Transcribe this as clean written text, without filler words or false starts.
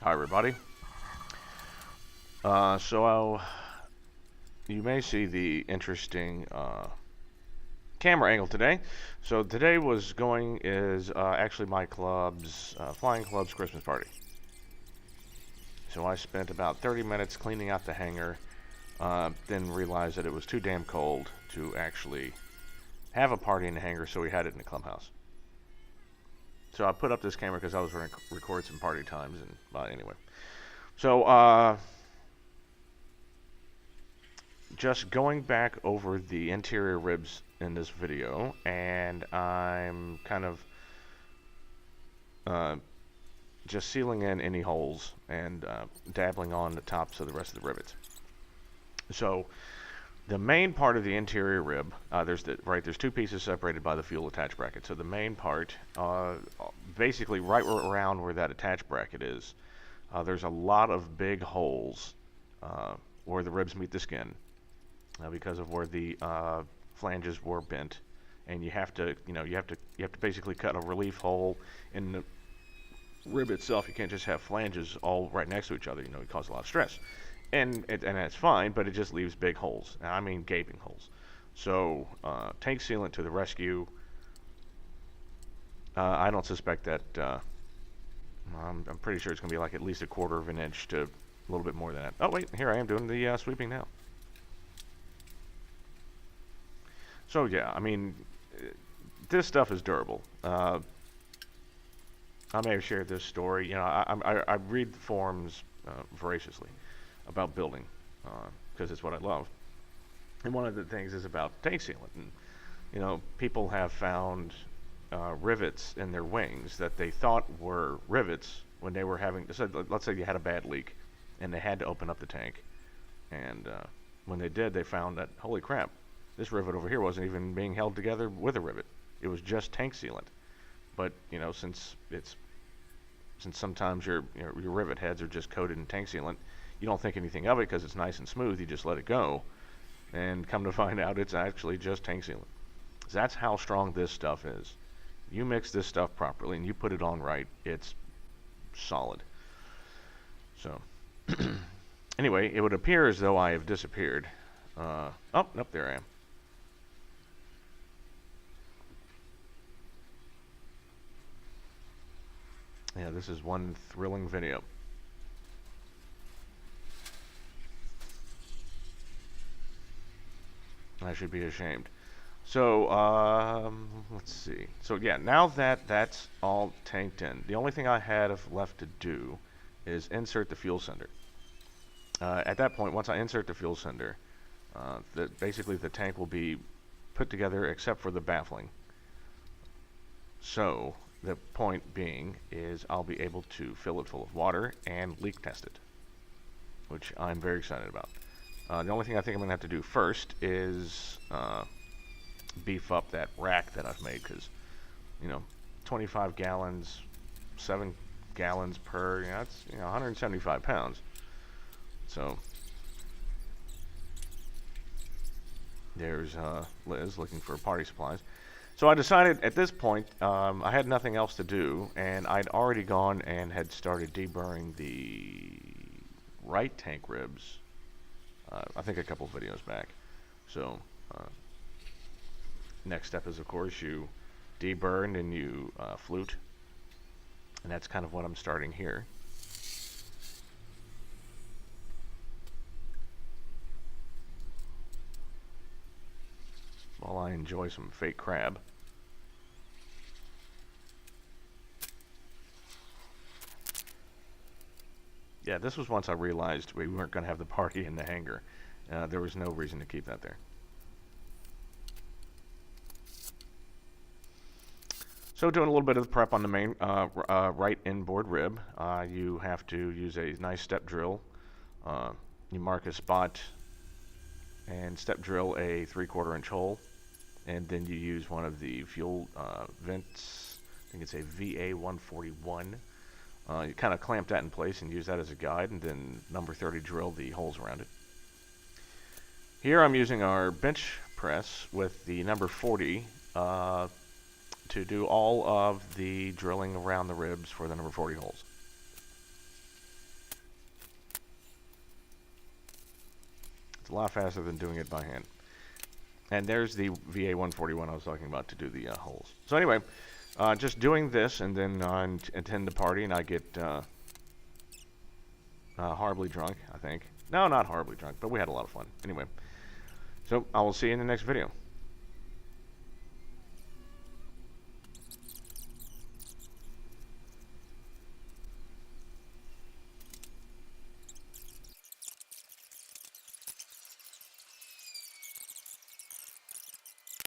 Hi everybody. You may see the interesting camera angle today. So today is actually my club's flying club's Christmas party. So I spent about 30 minutes cleaning out the hangar, then realized that it was too damn cold to actually have a party in the hangar, so we had it in the clubhouse. So I put up this camera because I was going to record some party times, and anyway. So just going back over the interior ribs in this video, and I'm kind of just sealing in any holes and dabbling on the tops of the rest of the rivets. So the main part of the interior rib, there's two pieces separated by the fuel attach bracket. So the main part, basically right around where that attach bracket is, there's a lot of big holes where the ribs meet the skin. Because of where the flanges were bent, and you have to basically cut a relief hole in the rib itself. You can't just have flanges all right next to each other. It causes a lot of stress, and that's fine, but it just leaves big holes. And I mean gaping holes. So tank sealant to the rescue. I don't suspect that. I'm pretty sure it's going to be like at least a quarter of an inch to a little bit more than that. Oh wait, here I am doing the sweeping now. So yeah, I mean, this stuff is durable. I may have shared this story. I read the forums voraciously about building because it's what I love. And one of the things is about tank sealant. And people have found rivets in their wings that they thought were rivets when they were having. So let's say you had a bad leak, and they had to open up the tank, and when they did, they found that holy crap. This rivet over here wasn't even being held together with a rivet. It was just tank sealant. But since sometimes your rivet heads are just coated in tank sealant, you don't think anything of it because it's nice and smooth. You just let it go, and come to find out it's actually just tank sealant. So that's how strong this stuff is. You mix this stuff properly and you put it on right, it's solid. So anyway, it would appear as though I have disappeared. Oh, nope, there I am. Yeah, this is one thrilling video. I should be ashamed. So, let's see. So yeah, now that that's all tanked in, the only thing I had left to do is insert the fuel sender. At that point, once I insert the fuel sender, basically the tank will be put together except for the baffling. So the point being is I'll be able to fill it full of water and leak test it, which I'm very excited about. The only thing I think I'm going to have to do first is beef up that rack that I've made, because 25 gallons, 7 gallons per, that's 175 pounds. So there's Liz looking for party supplies. So I decided at this point I had nothing else to do, and I'd already gone and had started deburring the right tank ribs, I think a couple videos back. So next step is, of course, you deburr and then you flute, and that's kind of what I'm starting here. While I enjoy some fake crab. Yeah, this was once I realized we weren't going to have the party in the hangar. There was no reason to keep that there. So doing a little bit of the prep on the main right inboard rib, you have to use a nice step drill. You mark a spot and step drill a 3/4 inch hole, and then you use one of the fuel vents. I think it's a VA141. You kind of clamp that in place and use that as a guide, and then number 30 drill the holes around it. Here I'm using our bench press with the number 40 to do all of the drilling around the ribs for the number 40 holes. It's a lot faster than doing it by hand. And there's the VA-141 I was talking about to do the holes. So anyway, just doing this, and then attend the party, and I get horribly drunk, I think. No, not horribly drunk, but we had a lot of fun. Anyway, so I will see you in the next video.